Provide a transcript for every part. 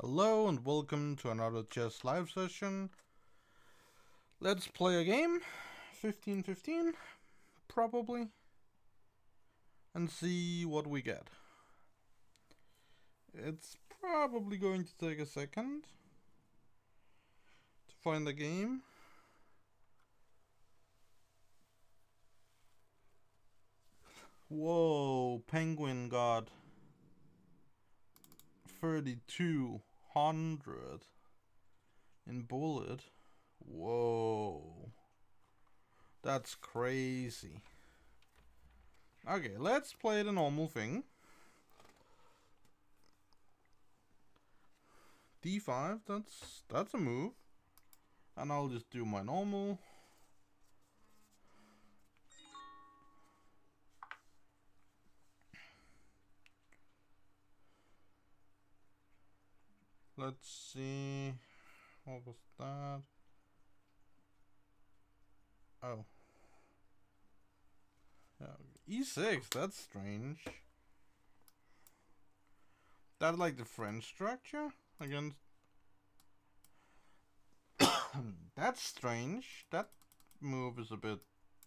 Hello and welcome to another chess live session. Let's play a game, 15-15, probably, and see what we get. It's probably going to take a second to find the game. Whoa, Penguin got 3,200 in bullet. Whoa, that's crazy. Okay, let's play the normal thing. D5, that's a move. And I'll just do my normal. Let's see. What was that? Oh. Yeah. E6, that's strange. That like the French structure against. That's strange. That move is a bit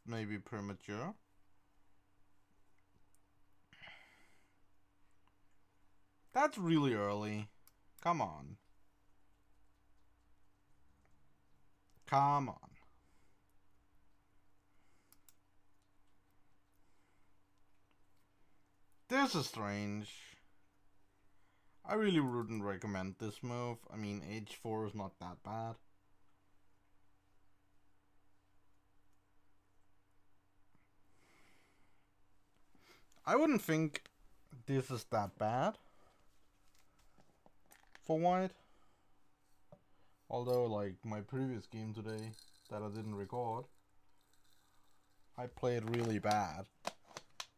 maybe premature. That's really early. Come on. Come on. This is strange. I really wouldn't recommend this move. I mean, H4 is not that bad. I wouldn't think this is that bad for white. Although, like my previous game today that I didn't record, I played really bad.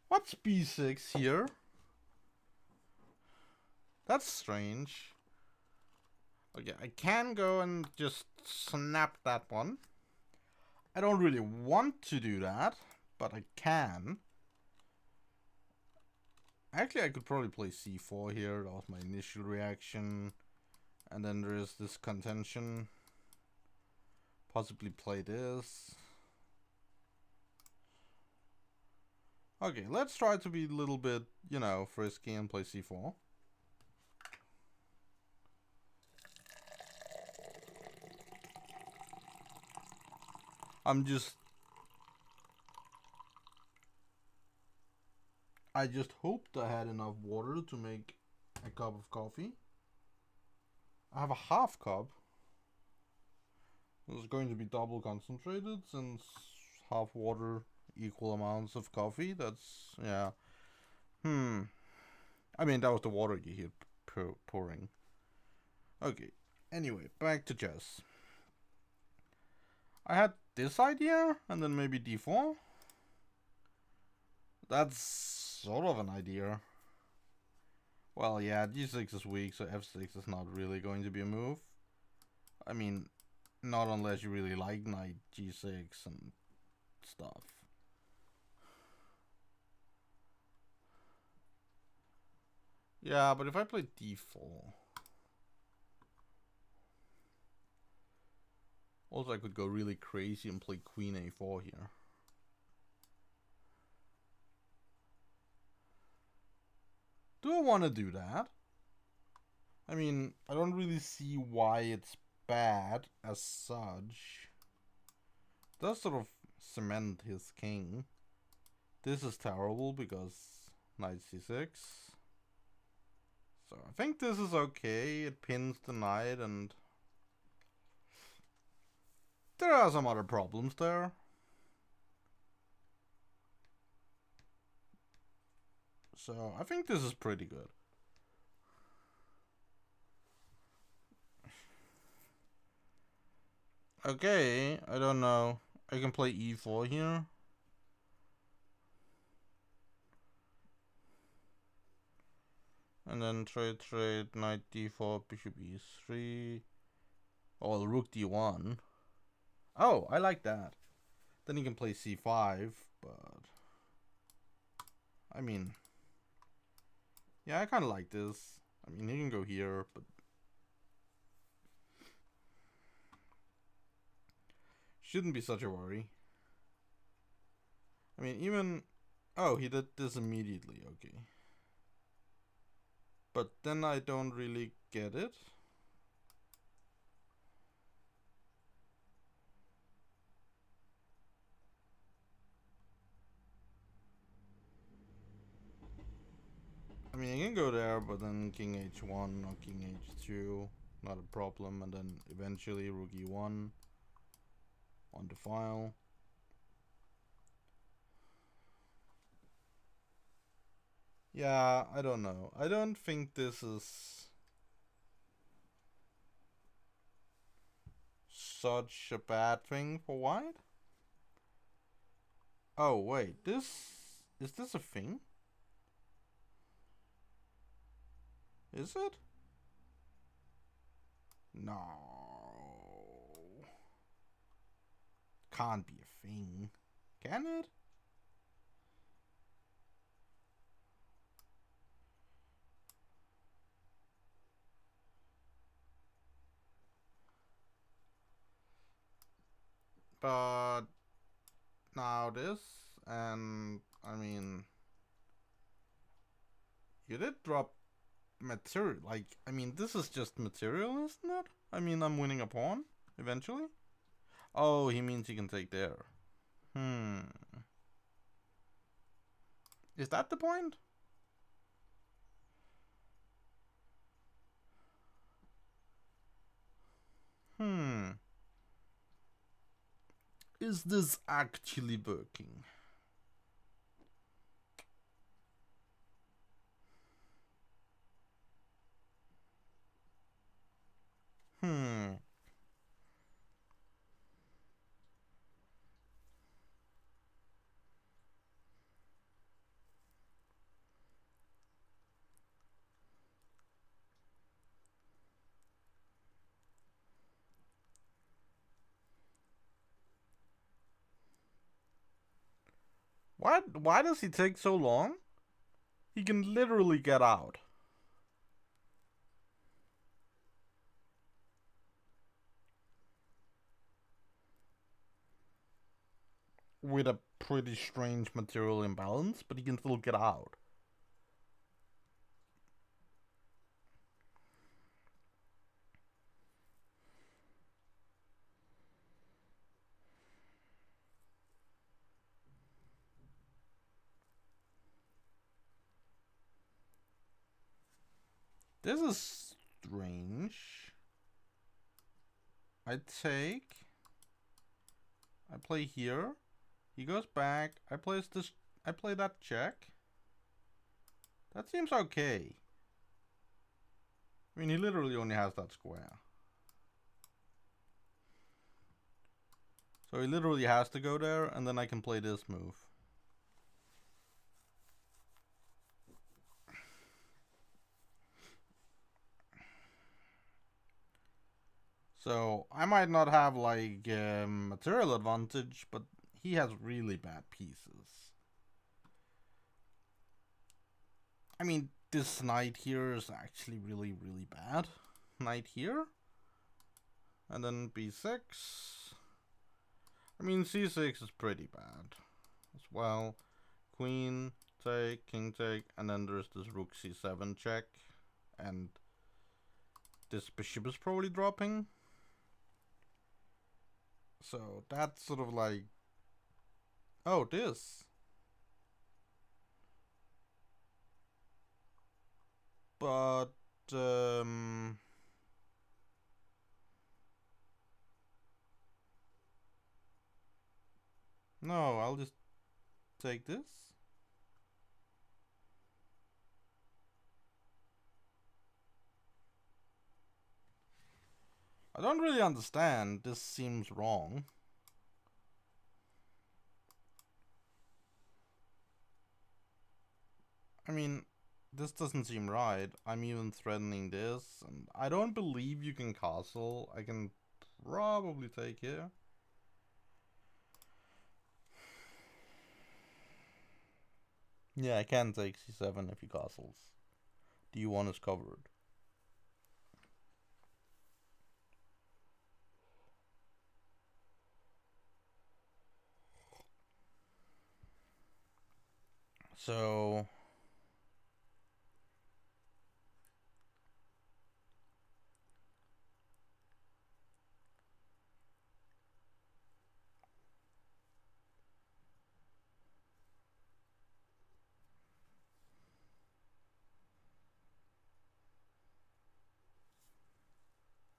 What's B6 here? That's strange. Okay, I can go and just snap that one. I don't really want to do that, but I can. Actually, I could probably play C4 here. That was my initial reaction. And then there is this contention. Possibly play this. Okay, let's try to be a little bit, you know, frisky and play C4. I just hoped I had enough water to make a cup of coffee. I have a half cup. It's going to be double concentrated since half water, equal amounts of coffee. That's, yeah. I mean, that was the water you hear pouring. Okay, anyway, back to chess. I had this idea, and then maybe d4. That's sort of an idea. Well, yeah, g6 is weak, so f6 is not really going to be a move. I mean, not unless you really like knight g6 and stuff. Yeah, but if I play d4... Also, I could go really crazy and play queen a4 here. Do I want to do that? I mean, I don't really see why it's bad as such. It does sort of cement his king. This is terrible because knight c6. So I think this is okay. It pins the knight and there are some other problems there. So I think this is pretty good. Okay, I don't know. I can play e4 here. And then trade, knight d4, bishop e3. Oh, rook d1. Oh, I like that. Then you can play c5, but... I mean... Yeah, I kind of like this. I mean, you can go here, but... Shouldn't be such a worry. I mean, even... Oh, he did this immediately, okay. But then I don't really get it. I mean, I can go there, but then king h1 or king h2, not a problem. And then eventually rook e1 on the file. Yeah, I don't know. I don't think this is such a bad thing for white. Oh, wait, is this a thing? Is it? No. Can't be a thing. Can it? But now this, and I mean, you did drop material. Like, I mean, this is just material, isn't it? I mean, I'm winning a pawn eventually. Oh, he means he can take there. Is that the point? Is this actually working? Why does he take so long? He can literally get out. With a pretty strange material imbalance, but he can still get out. This is strange. I take. I play here. He goes back. I place this. I play that check. That seems okay. I mean, he literally only has that square. So he literally has to go there, and then I can play this move. So I might not have like material advantage, but he has really bad pieces. I mean, this knight here is actually really, really bad. Knight here. And then b6. I mean, c6 is pretty bad as well. Queen take, king take, and then there's this rook c7 check. And this bishop is probably dropping. So that's sort of like, oh, this. But no, I'll just take this. I don't really understand. This seems wrong. I mean, this doesn't seem right. I'm even threatening this, and I don't believe you can castle. I can probably take here. Yeah, I can take c7 if he castles. d1 is covered. So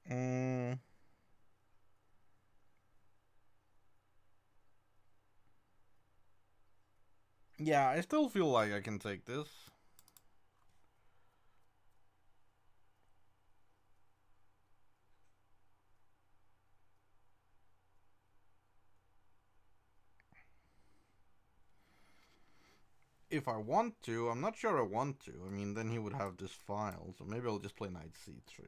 mm, yeah, I still feel like I can take this. If I want to, I'm not sure I want to. I mean, then he would have this file, so maybe I'll just play knight c3.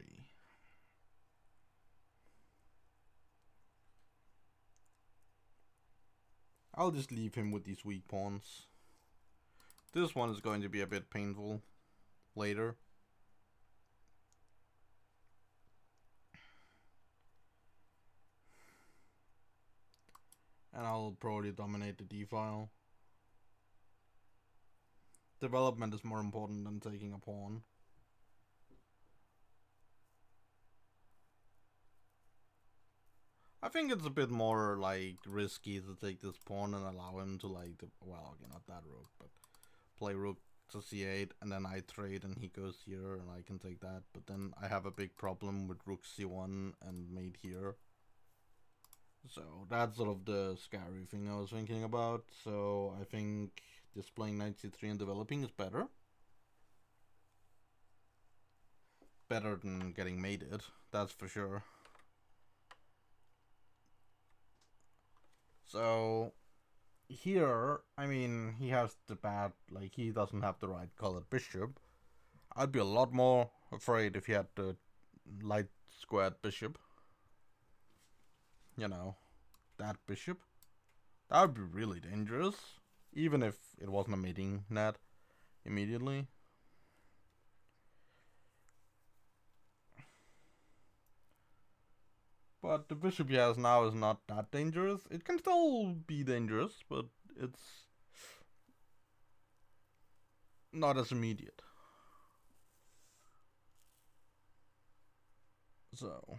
I'll just leave him with these weak pawns. This one is going to be a bit painful later. And I'll probably dominate the d-file. Development is more important than taking a pawn. I think it's a bit more like risky to take this pawn and allow him to like, well, okay, not that rook, but play rook to c8 and then I trade and he goes here and I can take that. But then I have a big problem with rook c1 and mate here. So that's sort of the scary thing I was thinking about. So I think just playing knight c3 and developing is better. Better than getting mated, that's for sure. So here, I mean, he has the bad, like, he doesn't have the right colored bishop. I'd be a lot more afraid if he had the light squared bishop. You know, that bishop. That would be really dangerous. Even if it wasn't a mating net immediately. But the bishop he has now is not that dangerous. It can still be dangerous, but it's not as immediate. So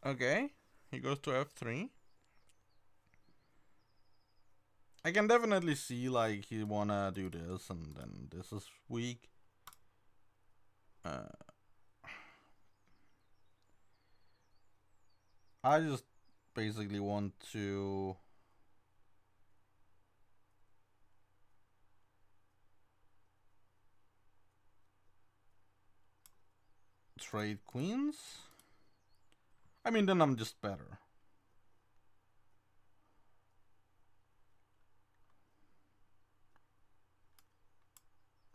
okay, he goes to f3. I can definitely see like he wanna do this and then this is weak. I just basically want to trade queens. I mean, then I'm just better.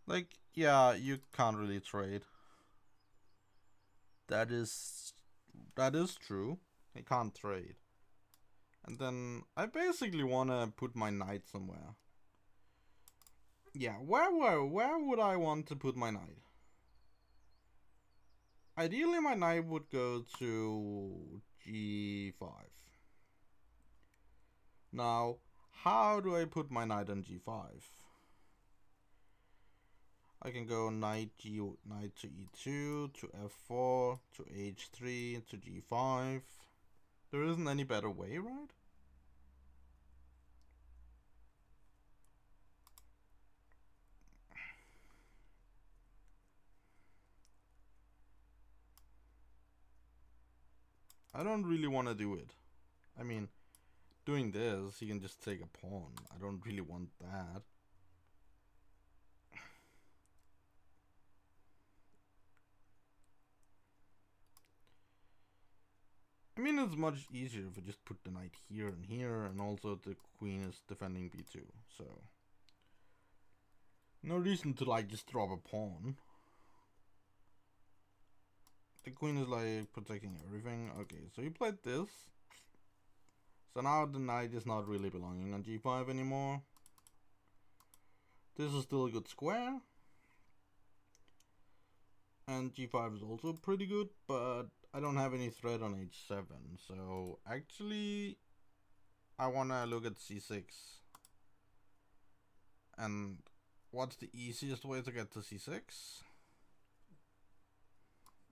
Like, yeah, you can't really trade. That is true. I can't trade. And then I basically want to put my knight somewhere. Yeah, where would I want to put my knight? Ideally, my knight would go to g5. Now, how do I put my knight on g5? I can go knight to e2, to f4, to h3, to g5. There isn't any better way, right? I don't really want to do it. I mean, doing this, he can just take a pawn. I don't really want that. I mean, it's much easier if I just put the knight here, and also the queen is defending b2, so... No reason to like just drop a pawn. The queen is like protecting everything. Okay, so he played this. So now the knight is not really belonging on g5 anymore. This is still a good square. And g5 is also pretty good, but I don't have any threat on h7. So actually, I want to look at c6. And what's the easiest way to get to c6?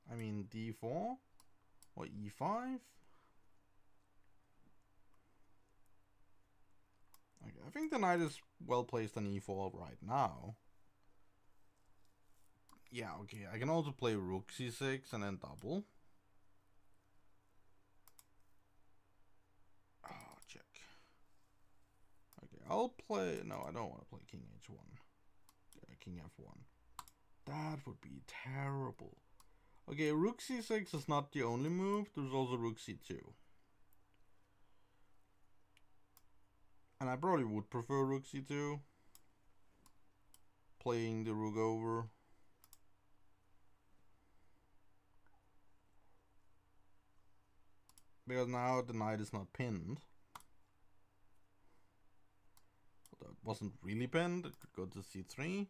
I mean d4 or e5. Okay, I think the knight is well placed on e4 right now. Yeah, okay, I can also play rook c6 and then double. Oh, check. Okay, I'll play... No, I don't want to play king h1. Yeah, king f1. That would be terrible. Okay, rook c6 is not the only move. There's also rook c2. And I probably would prefer rook c2. Playing the rook over. Because now the knight is not pinned. That wasn't really pinned. It could go to c3.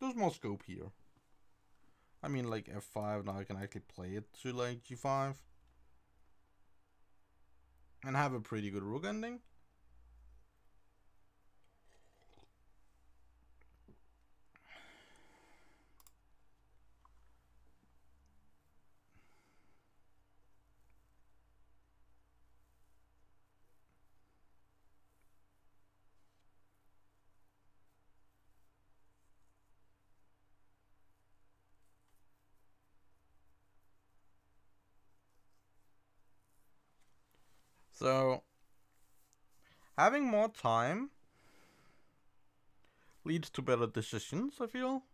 There's more scope here. I mean, like f5, now I can actually play it to like g5. And have a pretty good rook ending. So, having more time leads to better decisions, I feel.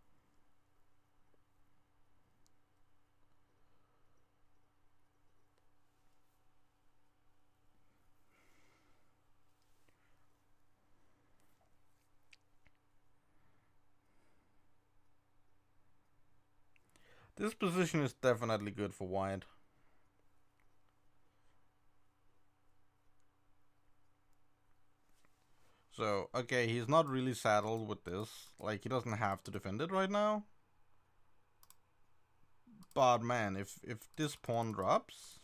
This position is definitely good for white. So, okay, he's not really saddled with this. Like, he doesn't have to defend it right now. But man, if this pawn drops...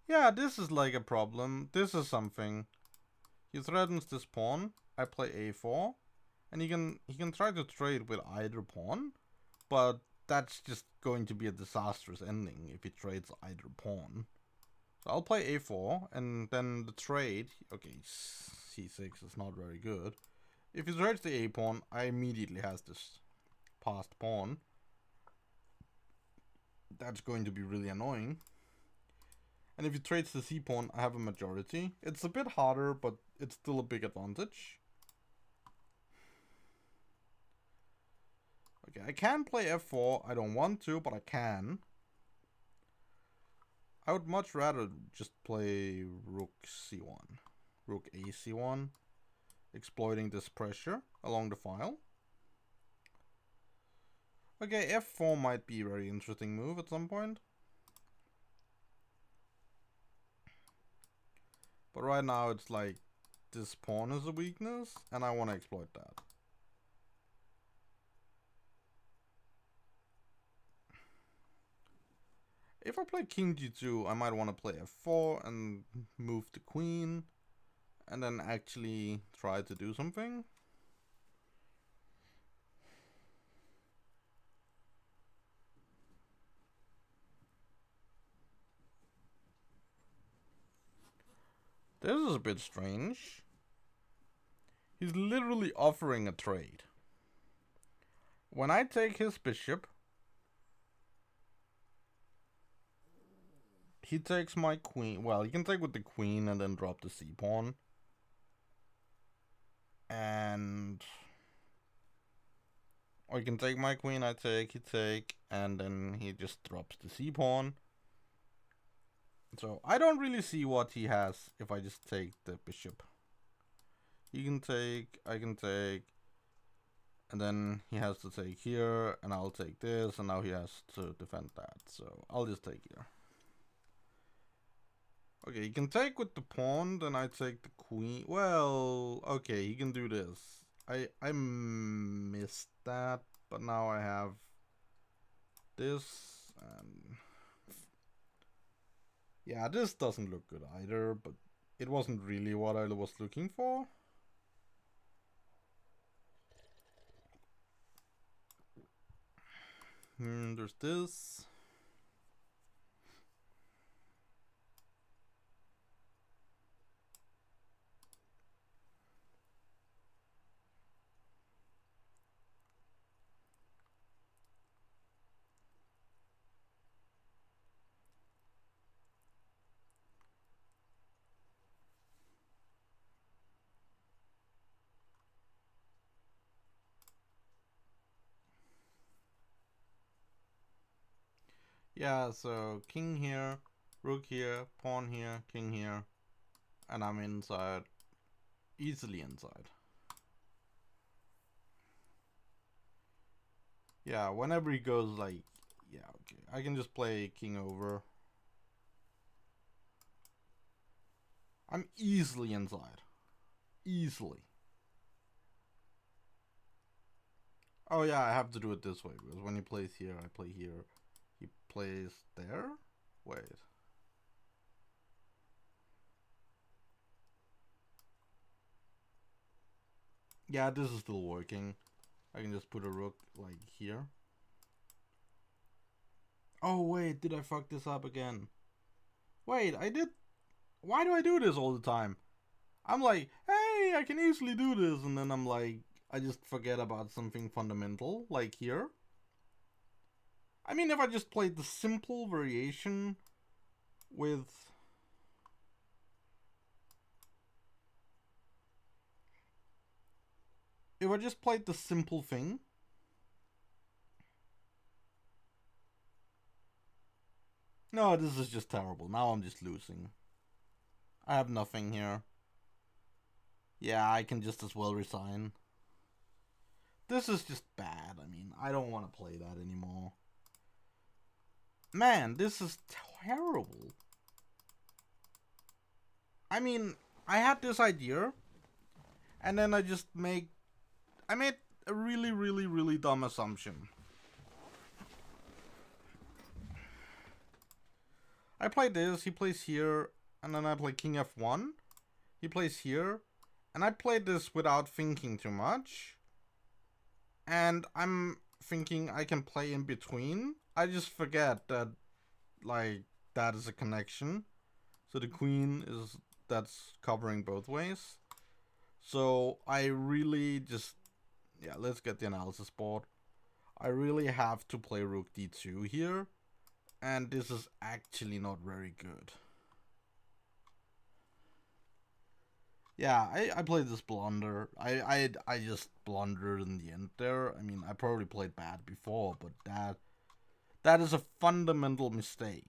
Yeah, this is like a problem. This is something. He threatens this pawn. I play a4. And he can try to trade with either pawn. But that's just going to be a disastrous ending if he trades either pawn. So I'll play a4, and then the trade... Okay, c6 is not very good. If he trades the a pawn, I immediately has this passed pawn. That's going to be really annoying. And if he trades the c pawn, I have a majority. It's a bit harder, but it's still a big advantage. Okay, I can play f4. I don't want to, but I can. I would much rather just play rook c1. Rook a c1. Exploiting this pressure along the file. Okay, f4 might be a very interesting move at some point. But right now it's like this pawn is a weakness and I want to exploit that. If I play king g2, I might want to play f4 and move the queen and then actually try to do something. This is a bit strange. He's literally offering a trade. When I take his bishop, he takes my queen. Well, he can take with the queen and then drop the c-pawn. And... Or he can take my queen, I take, he take, and then he just drops the c-pawn. So I don't really see what he has if I just take the bishop. He can take, I can take, and then he has to take here, and I'll take this, and now he has to defend that. So I'll just take here. Okay, he can take with the pawn, then I take the queen. Well, okay, he can do this. I missed that, but now I have this, and yeah, this doesn't look good either, but it wasn't really what I was looking for. There's this. Yeah, so king here, rook here, pawn here, king here, and I'm inside, easily inside. Yeah, whenever he goes like, yeah, okay, I can just play king over. I'm easily inside. Easily. Oh yeah, I have to do it this way, because when he plays here, I play here. He plays there? Wait. Yeah, this is still working. I can just put a rook, like, here. Oh wait, did I fuck this up again? Wait, I did... Why do I do this all the time? I'm like, hey, I can easily do this, and then I'm like, I just forget about something fundamental, like here. I mean, if I just played the simple variation with... If I just played the simple thing... No, this is just terrible. Now I'm just losing. I have nothing here. Yeah, I can just as well resign. This is just bad. I mean, I don't want to play that anymore. Man, this is terrible. I mean, I had this idea, and then I made a really, really, really dumb assumption. I play this, he plays here, and then I play king f1. He plays here, and I played this without thinking too much. And I'm thinking I can play in between. I just forget that, like, that is a connection. So the queen is, that's covering both ways. So I really just, yeah, let's get the analysis board. I really have to play rook d2 here. And this is actually not very good. Yeah, I played this blunder. I just blundered in the end there. I mean, I probably played bad before, but that is a fundamental mistake.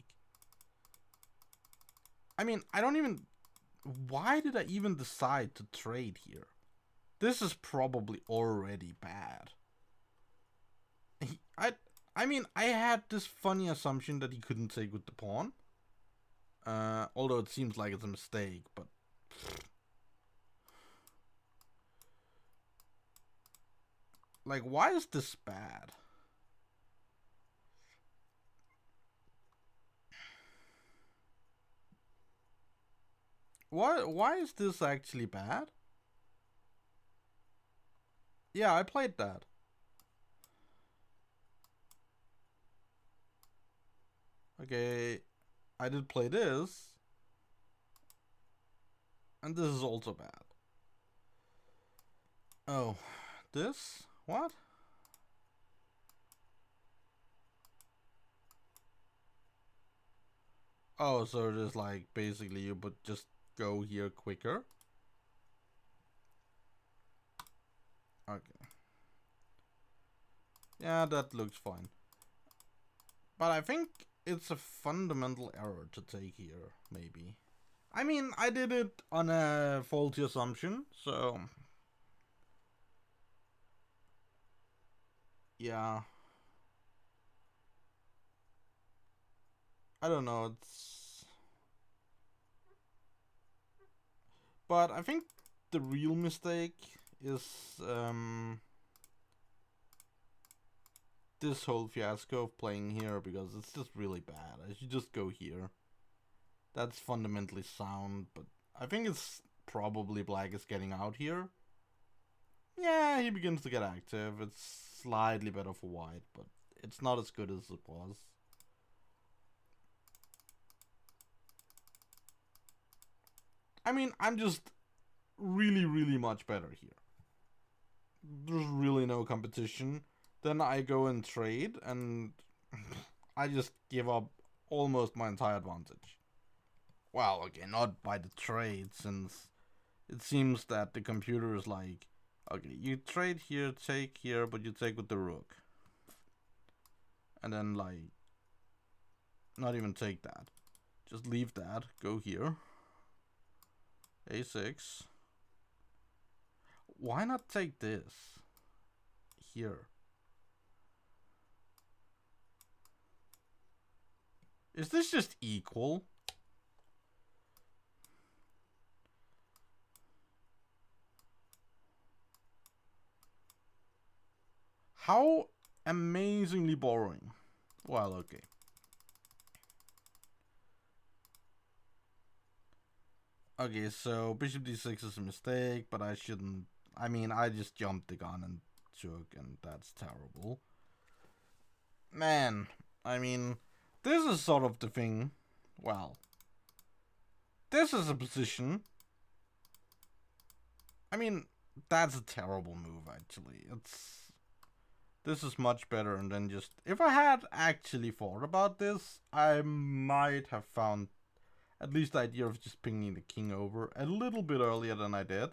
I mean, I don't even... Why did I even decide to trade here? This is probably already bad. I mean, I had this funny assumption that he couldn't take with the pawn. Although it seems like it's a mistake, but... Like, why is this bad? Why is this actually bad? Yeah, I played that. Okay, I did play this. And this is also bad. Oh, this? What? Oh, so it is like basically you but just go here quicker. Okay. Yeah, that looks fine. But I think it's a fundamental error to take here, maybe. I mean, I did it on a faulty assumption, so yeah. I don't know, but I think the real mistake is this whole fiasco of playing here, because it's just really bad. I should just go here. That's fundamentally sound, but I think it's probably black is getting out here. Yeah, he begins to get active. It's slightly better for white, but it's not as good as it was. I mean, I'm just really, really much better here. There's really no competition. Then I go and trade, and I just give up almost my entire advantage. Well, okay, not by the trade, since it seems that the computer is like, okay, you trade here, take here, but you take with the rook. And then, like, not even take that. Just leave that, go here. A6. Why not take this? Here. Is this just equal? How amazingly boring. Well, okay. Okay, so bishop d6 is a mistake, but I shouldn't. I mean, I just jumped the gun and took, and that's terrible. Man, I mean, this is sort of the thing. Well, this is a position. I mean, that's a terrible move, actually. This is much better, and then just... If I had actually thought about this, I might have found at least the idea of just pinging the king over a little bit earlier than I did.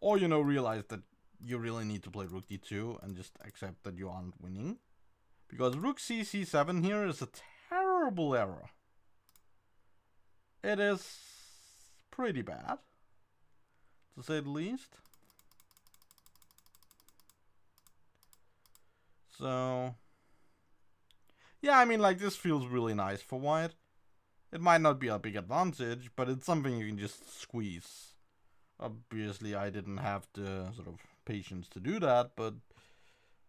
Or, you know, realize that you really need to play rook d2 and just accept that you aren't winning. Because rook c7 here is a terrible error. It is pretty bad, to say the least. So, yeah, I mean, like, this feels really nice for white. It might not be a big advantage, but it's something you can just squeeze. Obviously, I didn't have the sort of patience to do that, but,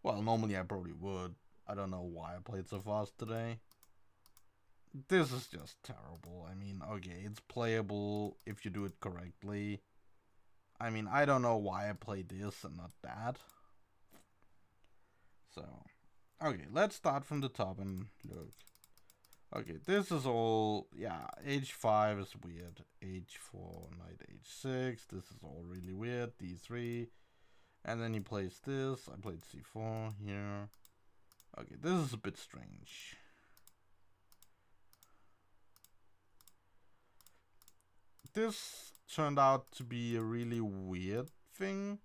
well, normally I probably would. I don't know why I played so fast today. This is just terrible. I mean, okay, it's playable if you do it correctly. I mean, I don't know why I played this and not that. So, okay, let's start from the top and look. Okay, this is all, yeah, h5 is weird. h4, knight h6, this is all really weird. d3, and then he plays this. I played c4 here. Okay, this is a bit strange. This turned out to be a really weird thing,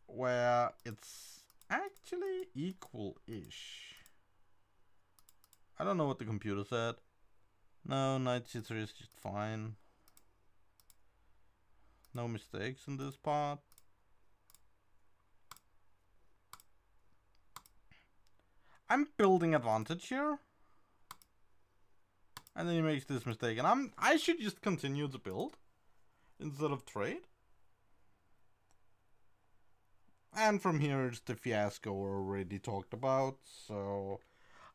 where it's actually equal-ish. I don't know what the computer said. No, knight c3 is just fine. No mistakes in this part. I'm building advantage here. And then he makes this mistake, and I should just continue to build instead of trade. And from here it's the fiasco already talked about, so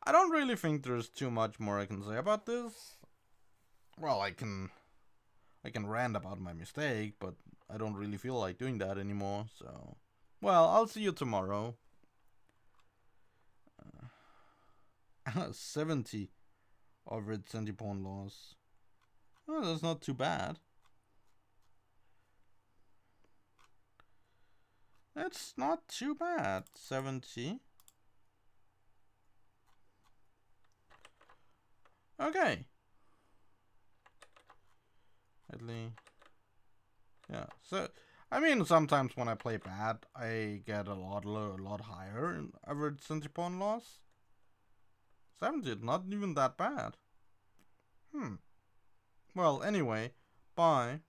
I don't really think there's too much more I can say about this. Well, I can rant about my mistake, but I don't really feel like doing that anymore, so... Well, I'll see you tomorrow. 70 of red centi pawn loss. Oh, that's not too bad. That's not too bad. 70. Okay. At least. Yeah. So, I mean, sometimes when I play bad, I get a lot higher in average centi pawn loss. 70, not even that bad. Well, anyway, bye.